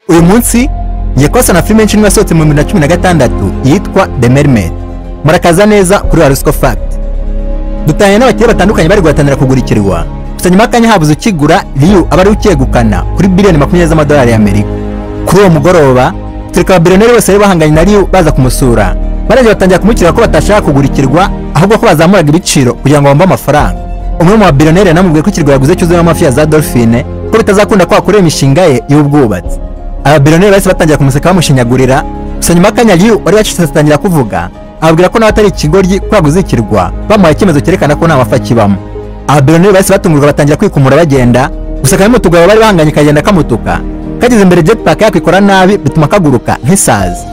uyu munsi yakosa na filime nshinwa yasohotse mu 2016 yitwa The Mermaid. Murakaza neza kuri Rusco Fact. Dutanye n'abakiriya batandukanye bari guhatanira kugurikirwa. Gusa nyuma kanya habuze ukigura Liu abari ukegukana kuri billion 20 z'amadolari y'Amerika. Kuri uwo mugoroba tureka bilioneri bose bari bahanganye na Liu baza kumusura. Baraje batangira kumukira ko batashaka kugurikirwa ahubwo ko bazamuraga ibiciro kugira ngo bambe amafaranga. Umwe mu bilioneri namubwiye ko ikirwa yaguze cyuzuye amafi ya za dolphine ko bitazakunda ko akorera imishinga ye y'ubwubatsi. Aba bilioneri bose batangira kumuseka bamushinyagurira. Gusa nyuma kanya Liu wari yacitse atangira kuvuga ababwira ko nawe atari ikigoryi ko yaguze ikirwa bamuhaye icyemezo cyerekana ko nta mafa kibamo. Aba bilioneri bose batungurwa batangira kwikumura bagenda. Gusa kandi mutugabo bari bahanganye kagenda kamutuka kageze imbere jetpack yakwikora nabi bituma kaguruka nk'isazi.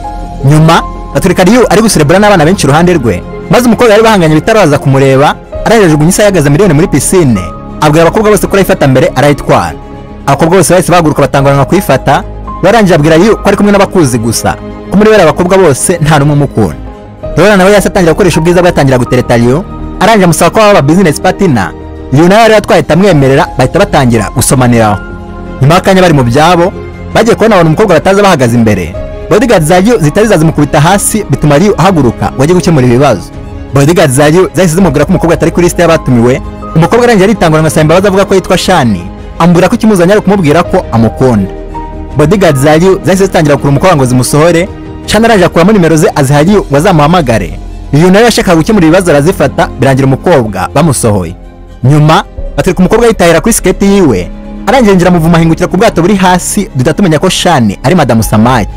Nyuma baturika Liu ari guserebura n'abana benshi iruhande rwe, maze umukobwa yari bahanganye bitaraza kumureba arajeje gunyisa yagaza miliyoni muri piscine. Abwira abakobwa bose ko arayifata mbere arayitwara. Abakobwa bose bahise bahaguruka batangurana kuyifata. Barangije abwira Liu ko ari kumwe n'abakuzi gusa ko muri bera abakobwa bose nta numwe umukunda. Rero nawe yasatangira gukoresha ubwiza bwatangira gutereta Liu, arangije amusaba ko baba business partner. Liu nawe yari yatwaye tamwemerera bahita batangira gusomaniraho. Nyuma kanya bari mu byabo bagiye kubona abantu umukobwa bataza bahagaze imbere. Bodyguard za Liu zitari zazimukubita hasi bituma Liu ahaguruka waje gukemura ibibazo. Bodyguard za Liu zahise zimubwira ko umukobwa atari kuri liste y'abatumiwe. Umukobwa arangije aritangura nka imbabazi avuga ko yitwa Shani, ambura ko ikimuzanye ari kumubwira ko amukunda. Bodyguard za Liu zahise zitangira kuri umukobwa ngo zimusohore. Shani arangije akuramo nimero ze aziha Liu ngo azamuhamagare. Liu nawe yashakaga gukemura ibibazo arazifata birangira umukobwa bamusohoye. Nyuma baturika umukobwa yitahira kuri skate yiwe. Arangije ngira muvuma hingukira ku bwato buri hasi duhita tumenya ko Shani ari Madame Samaki.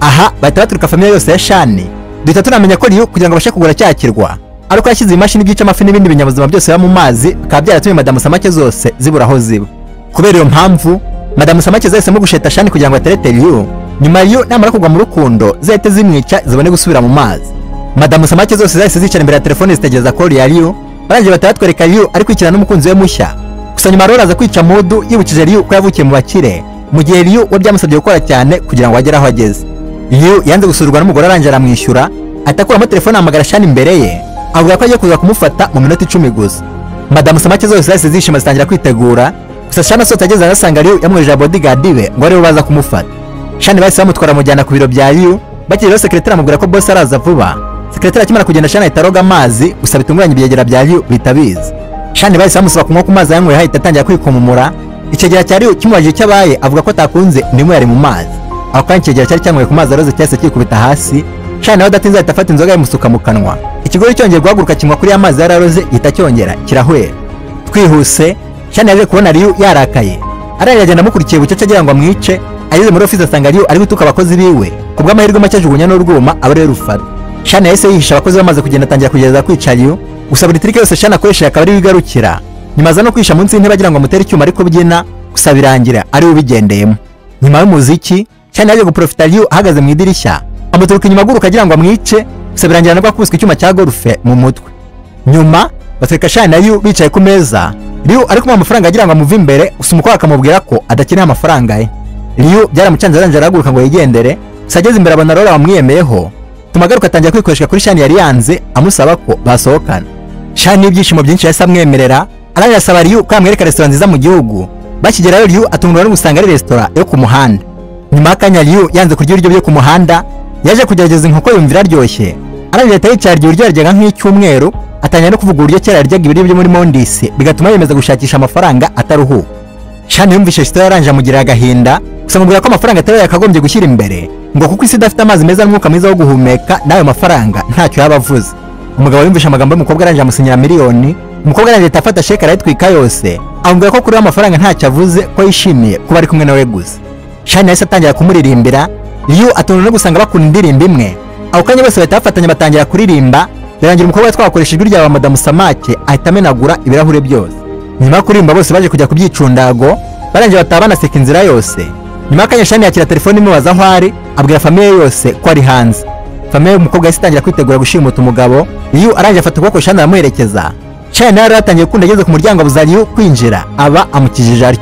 Aha bahita baturika famille yose ya Shani. Duhita tunamenya ko Liu kugira ngo bashe kugura cyakirwa ariko yashyize imashini byica amafi n'ibindi binyabuzima byose mu mazi bikaba byaratumye Madame Samaki zose zibura aho ziba. Kubera iyo mpamvu Madame Samaki zahisemo gusheta Shani kugira ngo aterete Liu. Nyuma Liu namara kugwa mu rukundo zahite zimwica zibone gusubira mu mazi. Madame Samaki zose zahise zicara imbere ya telefone zitegereza call ya Liu. Barangije batatwereka Liu ari kwikirana n'umukunzi we mushya. Gusa nyuma rero aza kwica Modu yibukije Liu ko yavukiye mu bakire mu gihe Liu we byamusabye gukora cyane kugira ngo agere aho ageze. Liu yanze gusurwa n'umugore arangije aramwishyura atakuramo telefone amagara Shani imbere ye avuga ko agiye kuza kumufata mu minota 10 gusa. Madame Samaki zose zahise zishima zitangira kwitegura. Gusa Shani asotse ageze arasanga Liu yamwejeje bodyguard we ngo ariwe baza kumufata. Shani bahise bamutwara mujyana ku biro bya Liu. Bakiriye secretary amubwira ko boss araza vuba. Secretary akimara kugenda Shani ahitaroga amazi gusa bitunguranye ibyegera bya Liu bitabizi. Shani bahise bamusaba kunywa ku mazi yanyweye hahita atangira kwikumumura. Ikigera cya Liu kimubajije cyabaye avuga ko atakunze ndimo yari mu mazi. Aho kandi ikigera cyari cyanyweye ku mazi aroze cyahise kikubita hasi. Shani nawe datinze ahita afata inzoga yimusuka mu kanwa. Ikigori cyongeye guhaguruka kinywa kuri amazi yararoze gihita cyongera kirahwera. Twihuse Shani yaje kubona Liu yarakaye. Arangije agenda amukurikiye bucece agira ngo amwice. Ageze muri office asanga Liu ari gutuka abakozi biwe. Kubw'amahirwe make ajugunya n'urwuma abare rufata. Shani yahise yihisha abakozi bamaze kugenda atangira kugereza kwica Liu. Gusa buri trike yose Shani akoresha akaba ari wigarukira. Nyuma aza no kwisha munsi y'intebe agira ngo amutere icyuma ariko byina gusa birangira ari ubigendeyemo. Nyuma y'umuziki Shani yaje guprofita Liu ahagaze mu idirishya. Amuturuka inyuma aguruka agira ngo amwice gusa birangira nabwo akubiswe icyuma cya golfe mu mutwe. Nyuma batureka Shani na Liu bicaye ku meza. Liu ari kumuha amafaranga agira ngo amuve imbere gusa umukobwa akamubwira ko adakeneye amafaranga ye. Liu byaramucanze arangije araguruka ngo yigendere. Gusa ageze imbere abona Rora wamwiyemeyeho. Tumagaruka atangira kwikoresha kuri Shani yari yanze amusaba ko basohokana. Shani ibyishimo byinshi yahise amwemerera. Arangije asaba Liu ko yamwereka restaurant nziza mu gihugu. Bakigerayo Liu atungurwa no gusanga ari restaurant yo ku muhanda. Nyuma kanya Liu yanze kurya ibiryo byo ku muhanda yaje kugerageza inkoko yumvira aryoshye. Arangije atayicara iryo yaryaga nk'icyumweru atangira no kuvuga uburyo cyera yaryaga ibiryo byo muri Mondisi bigatuma yemeza gushakisha amafaranga ataruhu. Shani yumvishe story arangije amugira agahinda gusa mubwira ko amafaranga atari yakagombye gushyira imbere ngo kuko isi idafite amazi meza n'umwuka mwiza wo guhumeka nayo mafaranga ntacyo yabavuze. Umugabo yumvishe amagambo y'umukobwa arangije amusinyira miliyoni. Umukobwa arangije afata sheke arayitwika yose amubwira ko kuri amafaranga ntacyo avuze ko yishimiye kuba ari kumwe nawe gusa. Shani yahise atangira kumuririmbira. Liu atungurwa no gusanga bakunda indirimbo imwe. Aho kanya bose bahita bafatanya batangira kuririmba. Birangira umukobwa twakoresheje ijwi rya Madame Samaki ahita amenagura ibirahure byose. Nyuma yo kuririmba bose baje kujya kubyicundago barangije batabana seka inzira yose. Nyuma kanya Shani yakira telefone imubaza aho ari abwira famille yose ko ari hanze. Famille y'umukobwa yahise itangira kwitegura gushimuta umugabo. Liu arangije afata ukuboko Shani aramuherekeza. Shani yari yatangiye gukunda ageze ku muryango abuza Liu kwinjira aba amukijije aryo.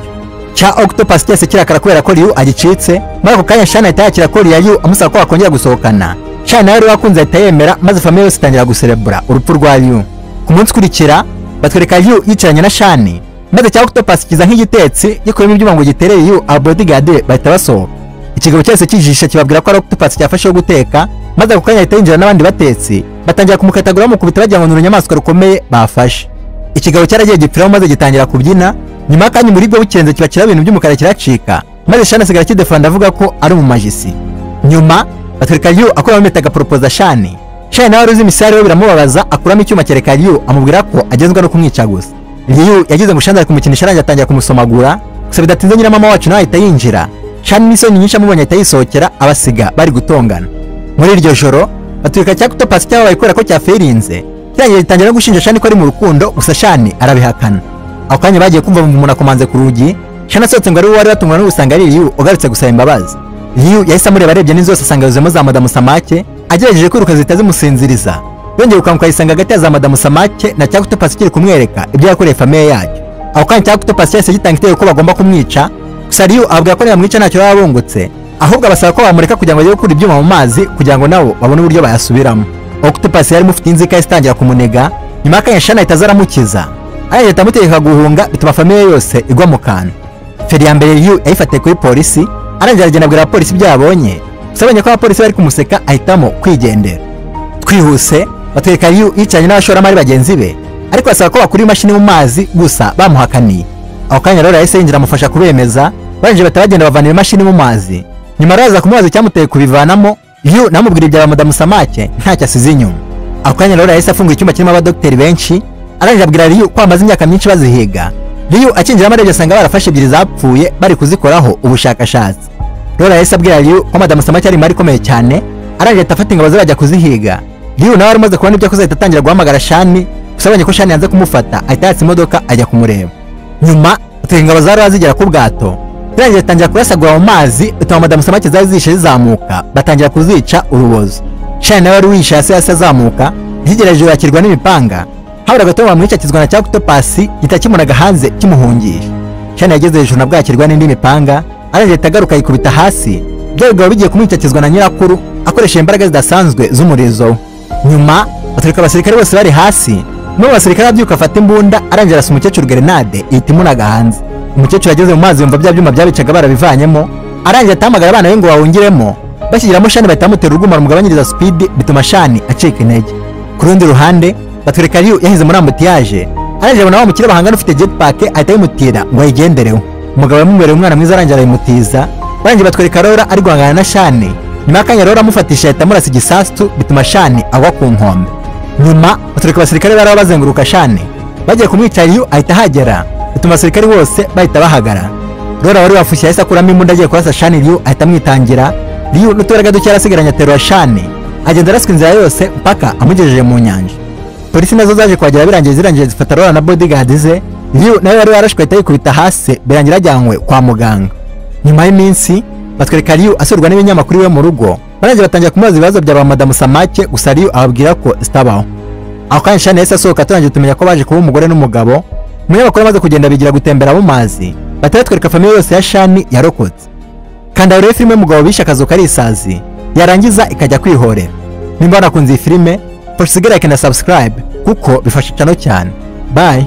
Cha Octopus cyese kirakara kubera ko Liu agicitse. Muri ako kanya Shani ahita yakira call ya Liu amusaba ko akongera gusohokana. Shani yari wakunze ahita yemera maze famille yose itangira guserebura urupfu rwa Liu. Ku munsi kurikira batwereka Liu yicaranye na Shani maze Cha Octopus kiza nk'igitetsi gikuyemo ibyuma ngo gitereye Liu aba bodyguard bahita basohoka. ikigabo cyose kijisha kibabwira ko ari Octopus cyafasheho guteka, maze ako kanya ahita yinjira n'abandi batetsi batangira kumukatagura bamukubita bagira ngo ni urunyamaswa rukomeye bafashe. Ikigabo cyaragiye gipfiraho maze gitangira kubyina, nyuma y'akanya muri bwo bukenze kiba kiraba ibintu by'umukara kiracika, maze Shani asigara kidefanda avuga ko ari umumagisi. Nyuma batwereka Ryu akuramo metaga proposa Shani. Shani nawe aruzi imisare we biramubabaza, akuramo icyuma cyereka Ryu amubwira ko agenzwa no kumwica gusa. Ryu yagize ngo Shani ari kumukinisha arangiye atangira kumusomagura, gusa bidatinze nyiramama wacu nawe ahita yinjira. Shani n'isoni nyinshi amubonye ahita yisohokera abasiga bari gutongana. Muri iryo joro batwereka cya Octopus cyabaye kubera ko cyaferinze, kirangiye gitangira no gushinja Shani ko ari mu rukundo, gusa Shani arabihakana. Ako kanya bagiye kumva umuntu akomanze ku rugi, Shani asohotse ngo ari we wari watungwa no gusanga ari Ryu ugarutse gusaba imbabazi. Ryu yahise amureba arebye n'inzu zose asanga yuzuyemo za Madamu Samake, agerageje kwiruka zihita zimusinziriza. Yongeye gukanguka yisanga hagati ya za Madamu Samake na cya Octopus kiri kumwereka ibyo yakoreye famiye yacyo. Ako kanya cya Octopus cyahise gitanga igitego ko bagomba kumwica, gusa Ryu ababwira ko nibamwica ntacyo baba bungutse, ahubwo abasaba ko bamureka kugira ngo bajye gukura ibyuma mu mazi kugira ngo nabo babone uburyo bayasubiramo. Octopus yari mufite inzika yahise itangira kumunega, nyuma y'akanya Shani ahita azaramukiza, ahita amutegeka guhunga bituma famiye yose igwa mu kantu. Feri ya mbere Ryu yayifatiye kuri polisi, arangira agenda abwira abapolisi ibyo yabonye, gusa abonye ko abapolisi bari kumuseka ahitamo kwigendera. Twihuse batwereka Ryu yicaranye n'abashoramari bagenzi be, ariko basaba ko bakura imashini mu mazi, gusa bamuhakaniye. Ako kanya rero yahise yinjira amufasha kubemeza, barangije bahita bagenda bavanira imashini mu mazi. Nyuma araza kumubaza icyamuteye kubivanamo, Ryu namubwira ibya Madamu Samake ntacyo asize inyuma. Ako kanya rero yahise afunga icyumba kirimo abadogiteri benshi, arangije abwira Ryu ko amaze imyaka myinshi bazihiga. Ryu akinjiramo arebye asanga barafashe ebyiri zapfuye bari kuzikoraho ubushakashatsi. Rero yahise abwira Ryu ko Madamu Samake ari mari ikomeye cyane, arangije afata ingabo ze bajya kuzihiga. Ryu nawe amaze kubona ibyo akoze ahita atangira guhamagara Shani, gusa abonye ko Shani yanze kumufata ahita yatsa imodoka ajya kumureba. Nyuma ingabo zari bazigera ku bwato, birangije atangira kurasagura mu mazi, bituma Madamu Samake zari zishe zizamuka, batangira kuzica urubozo. Shani nawe wari wishe hasi azamuka, yigerageje yakirwa n'imipanga, habura gato bamwica kizwa na cya Octopus gitakimunaga hanze kimuhungisha. Shani yageze hejuru nabwo yakirwa n'indi mipanga, arangije agaruka yikubita hasi, byo bigabo bigiye kumwica kizwa na nyirakuru akoresheje imbaraga zidasanzwe z'umurizo. Nyuma batwereka abasirikare bose bari hasi, mu basirikare abyuka afata imbunda, arangije arasa umukecuru grenade ihita imunaga hanze. Umukecuru ageze mu mazi yumva bya byuma byabicaga barabivanyemo, arangije atamagara abana be ngo bawungiremo, bashyigiramo Shani bahita bamutera urwuma rumugabanyiriza speed, bituma Shani acika intege. Ku rundi ruhande batwereka Ryu yahize muri ambutiyaje, arangije abona wa mukire bahangana ufite jetpack ahita yimutira ngo ayigendereho. Umugabo yamubereye umwana mwiza arangije arayimutiza, barangije batwereka Rora ari guhangana na Shani, nyuma y'akanya Rora amufatisha ahita amurasa igisasu bituma Shani agwa ku nkombe. Nyuma batwereka abasirikare bari bazenguruka Shani, bagiye kumwica Ryu ahita ahagera, bituma abasirikare bose bahita bahagarara. Rora wari wafushye yahise akuramo imbunda agiye kurasa Shani, Ryu ahita amwitangira. Ryu n'utubaraga duke yarasigaranye aterura Shani, agenda araswa inzira yose mpaka amugejeje mu nyanja. Polisi nazo zaje kuhagera birangije zirangije zifata Rora na bodyguard ze, Ryu nawe wari warashwe ahita yikubita hasi, birangira ajyanywe kwa muganga. Nyuma y'iminsi batwereka Ryu asurwa n'ibinyamakuru iwe mu rugo, barangije batangira kumubaza ibibazo bya Madamu Samake, gusa Ryu ababwira ko zitabaho. Ako kanya Shani yahise asohoka, turangije tumenya ko baje kuba umugore n'umugabo. Umunyamakuru amaze kugenda bigira gutembera mu mazi, batwereka famiye yose ya Shani yarokotse. Kanda urebe filime y'umugabo bishe akazu kari isazi, yarangiza ikajya kwihorera. Nimba wanakunze iyi filime, usigare like na subscribe kuko bifasha cyane. Bye.